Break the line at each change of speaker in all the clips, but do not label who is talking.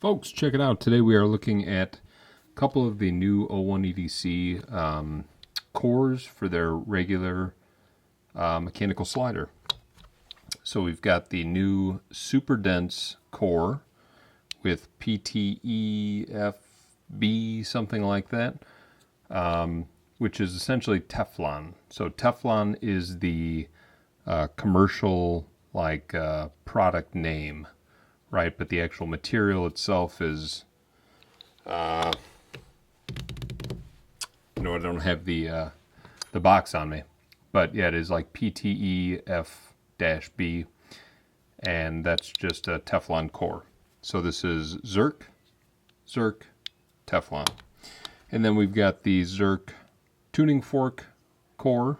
Folks, check it out. Today we are looking at a couple of the new 01 EDC cores for their regular mechanical slider. So we've got the new super dense core with PTEFB, something like that, which is essentially Teflon. So Teflon is the commercial product name, right? But the actual material itself is, I don't have the box on me, but yeah, it is like PTEF-B, and that's just a Teflon core. So this is Zerk, Teflon. And then we've got the Zerk tuning fork core.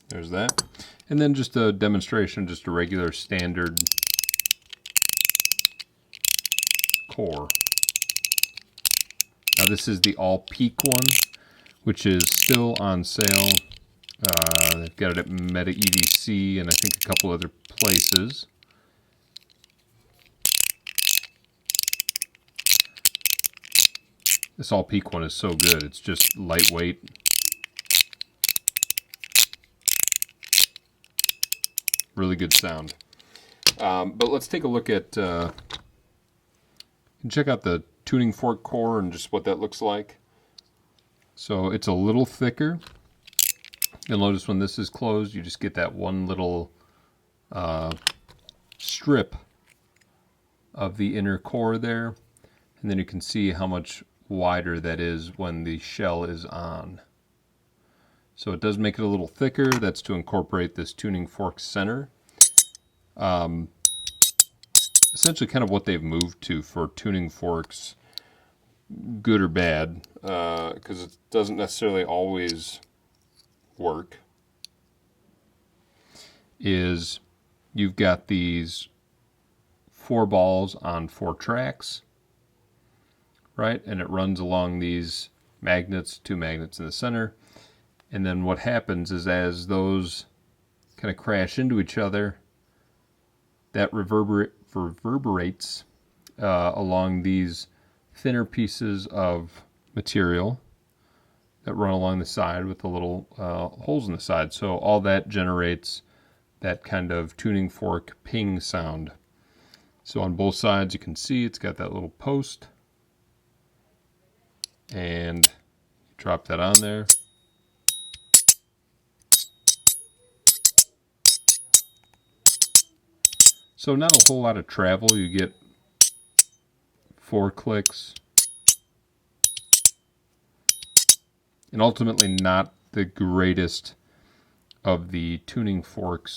There's that. And then just a demonstration, just a regular standard core. Now this is the all peak one, which is still on sale. They've got it at Meta EDC and I think a couple other places. This all peak one is so good. It's just lightweight. Really good sound. But let's take a look at, check out the tuning fork core and just what that looks like. So it's a little thicker. You'll notice when this is closed, you just get that one little strip of the inner core there. And then you can see how much wider that is when the shell is on. So it does make it a little thicker. That's to incorporate this tuning fork center. Essentially kind of what they've moved to for tuning forks, good or bad, because it doesn't necessarily always work, is you've got these 4 balls on 4 tracks, right? And it runs along these magnets, 2 magnets in the center. And then what happens is as those kind of crash into each other, that reverberates along these thinner pieces of material that run along the side with the little holes in the side. So all that generates that kind of tuning fork ping sound. So on both sides you can see it's got that little post. And drop that on there. So not a whole lot of travel. You get 4 clicks. And ultimately not the greatest of the tuning fork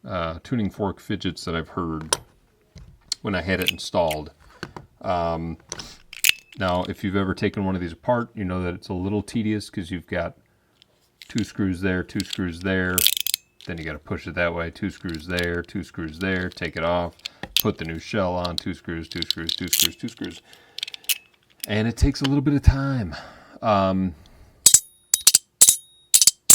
fidgets that I've heard when I had it installed. Now, if you've ever taken one of these apart, you know that it's a little tedious because you've got 2 screws there, 2 screws there. Then you got to push it that way, 2 screws there, 2 screws there, take it off, put the new shell on, 2 screws, 2 screws, 2 screws, 2 screws. And it takes a little bit of time. So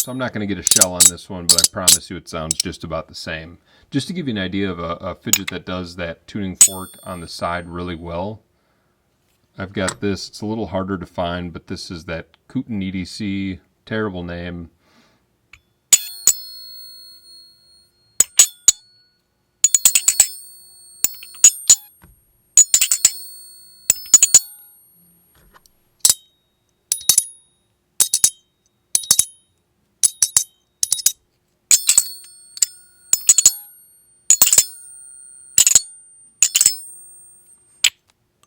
I'm not going to get a shell on this one, but I promise you it sounds just about the same. Just to give you an idea of a fidget that does that tuning fork on the side really well, I've got this. It's a little harder to find, but this is that Kooten EDC, terrible name.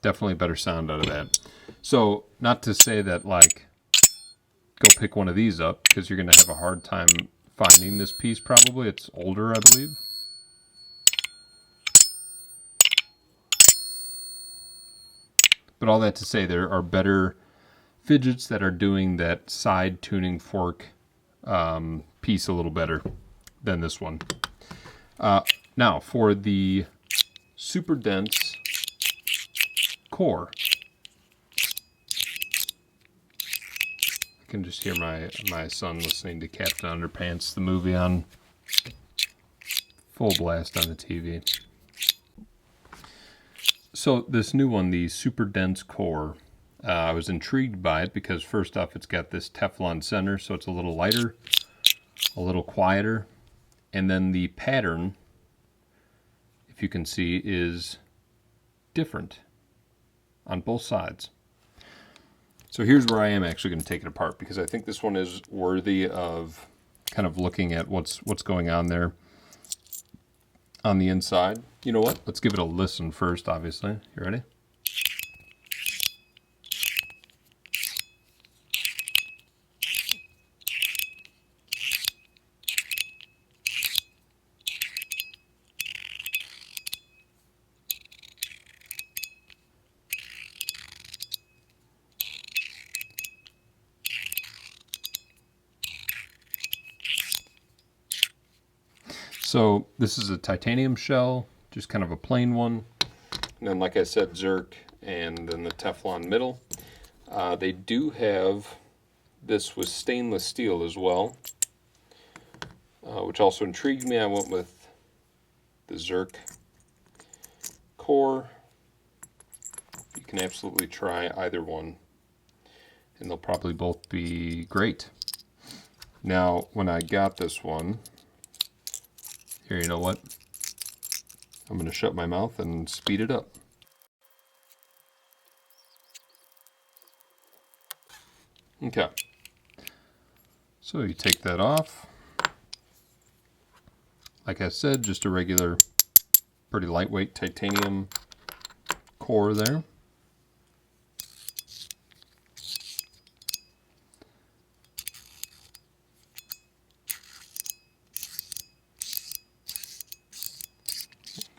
Definitely better sound out of that. So not to say that go pick one of these up, because you're going to have a hard time finding this piece probably. It's older, I believe. But all that to say, there are better fidgets that are doing that side tuning fork piece a little better than this one. Now for the super dense core. I can just hear my son listening to Captain Underpants, the movie, on full blast on the TV. So this new one, the Super Dense Core, I was intrigued by it because first off, it's got this Teflon center, so it's a little lighter, a little quieter, and then the pattern, if you can see, is different on both sides. So here's where I am actually going to take it apart, because I think this one is worthy of kind of looking at what's going on there on the inside. You know what? Let's give it a listen first, obviously. You ready? So this is a titanium shell, just kind of a plain one. And then, like I said, Zerk, and then the Teflon middle. They do have this with stainless steel as well, which also intrigued me. I went with the Zerk core. You can absolutely try either one, and they'll probably both be great. Now, when I got this one, here, you know what? I'm going to shut my mouth and speed it up. Okay. So you take that off. Like I said, just a regular, pretty lightweight titanium core there.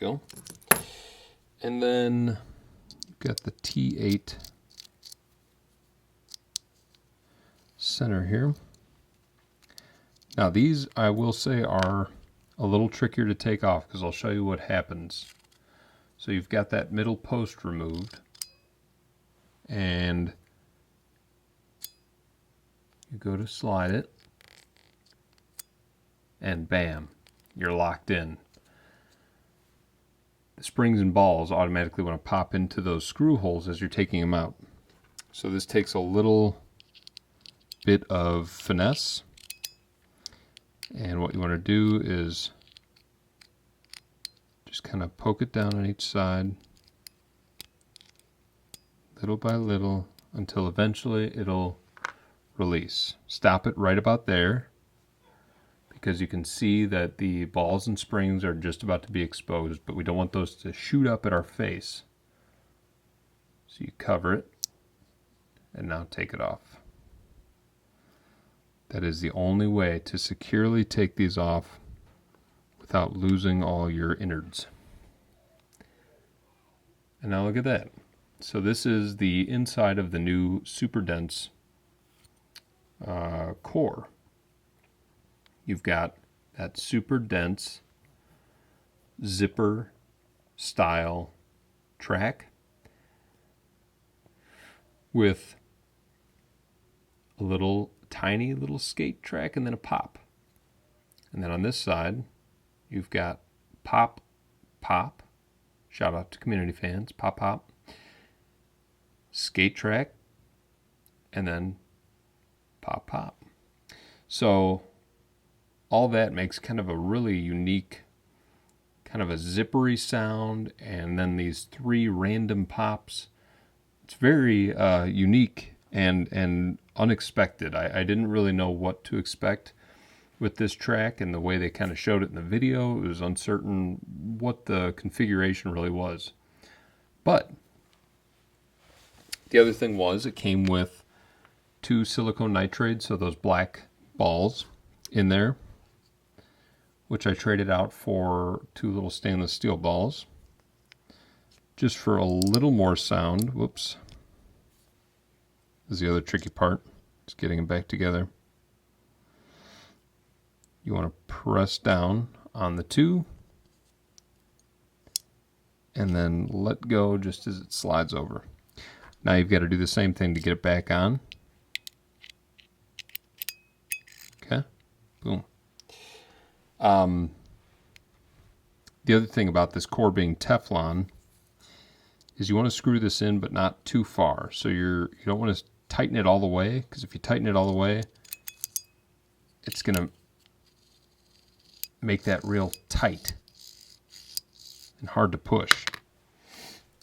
Go. And then you've got the T8 center here. Now these, I will say, are a little trickier to take off, because I'll show you what happens. So you've got that middle post removed, and you go to slide it, and bam, you're locked in. The springs and balls automatically want to pop into those screw holes as you're taking them out. So this takes a little bit of finesse, and what you want to do is just kind of poke it down on each side, little by little, until eventually it'll release. Stop it right about there, because you can see that the balls and springs are just about to be exposed, but we don't want those to shoot up at our face. So you cover it, and now take it off. That is the only way to securely take these off without losing all your innards. And now look at that. So this is the inside of the new Super Dense core. You've got that super dense zipper style track with a little tiny little skate track and then a pop. And then on this side, you've got pop, pop. Shout out to community fans, pop, pop. Skate track, and then pop, pop. So all that makes kind of a really unique, kind of a zippery sound, and then these three random pops. It's very unique and unexpected. I didn't really know what to expect with this track, and the way they kind of showed it in the video, it was uncertain what the configuration really was. But the other thing was, it came with 2 silicone nitrides, so those black balls in there, which I traded out for 2 little stainless steel balls, just for a little more sound. Whoops. This is the other tricky part, just getting them back together. You want to press down on the 2, and then let go just as it slides over. Now you've got to do the same thing to get it back on. Okay, boom. The other thing about this core being Teflon is you want to screw this in, but not too far. So you don't want to tighten it all the way, because if you tighten it all the way, it's going to make that real tight and hard to push.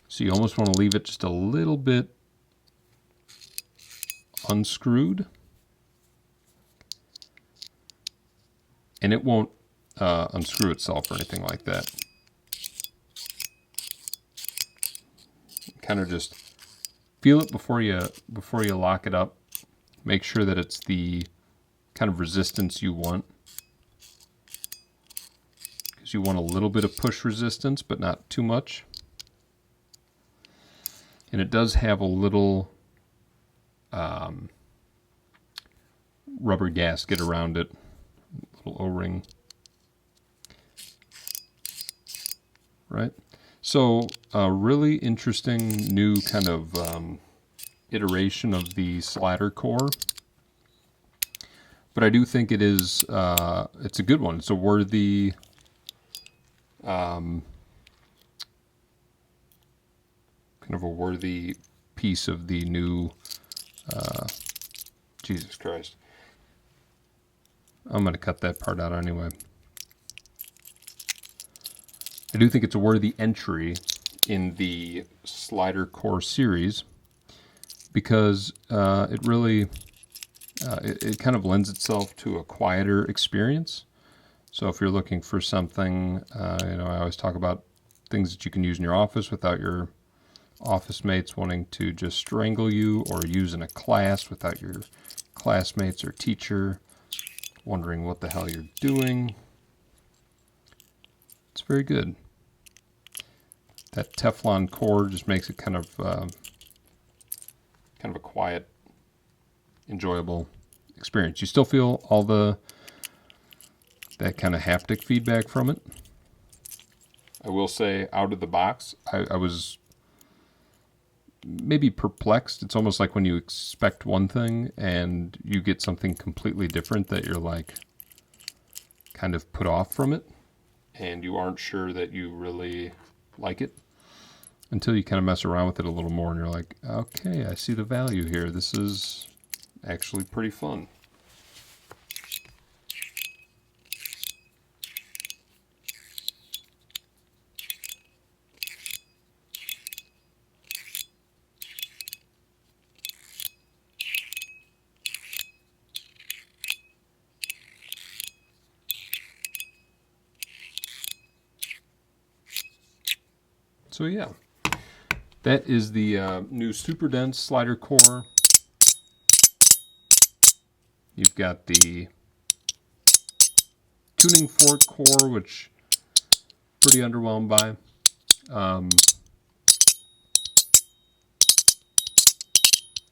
So you almost want to leave it just a little bit unscrewed, and it won't unscrew itself or anything like that. Kind of just feel it before you lock it up. Make sure that it's the kind of resistance you want, because you want a little bit of push resistance, but not too much. And it does have a little rubber gasket around it, little O-ring. Right? So a really interesting new kind of iteration of the slider core. But I do think it is, it's a good one. It's a worthy, kind of a worthy piece of the new, Jesus Christ. I'm going to cut that part out anyway. I do think it's a worthy entry in the slider core series, because it really, it kind of lends itself to a quieter experience. So if you're looking for something, I always talk about things that you can use in your office without your office mates wanting to just strangle you, or use in a class without your classmates or teacher wondering what the hell you're doing. It's very good. That Teflon core just makes it kind of a quiet, enjoyable experience. You still feel all that kind of haptic feedback from it. I will say, out of the box, I was maybe perplexed. It's almost like when you expect one thing and you get something completely different, that you're like kind of put off from it, and you aren't sure that you really like it until you kind of mess around with it a little more, and you're like, okay, I see the value here. This is actually pretty fun. So yeah, that is the new Super Dense slider core. You've got the tuning fork core, which pretty underwhelmed by.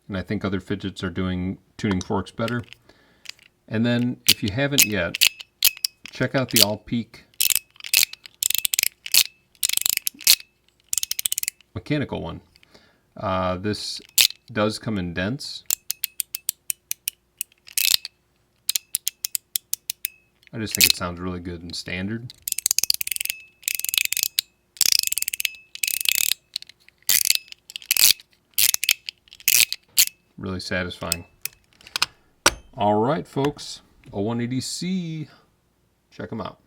And I think other fidgets are doing tuning forks better. And then, if you haven't yet, check out the all-peak mechanical one. This does come in dense. I just think it sounds really good in standard. Really satisfying. All right, folks. 0180C. Check them out.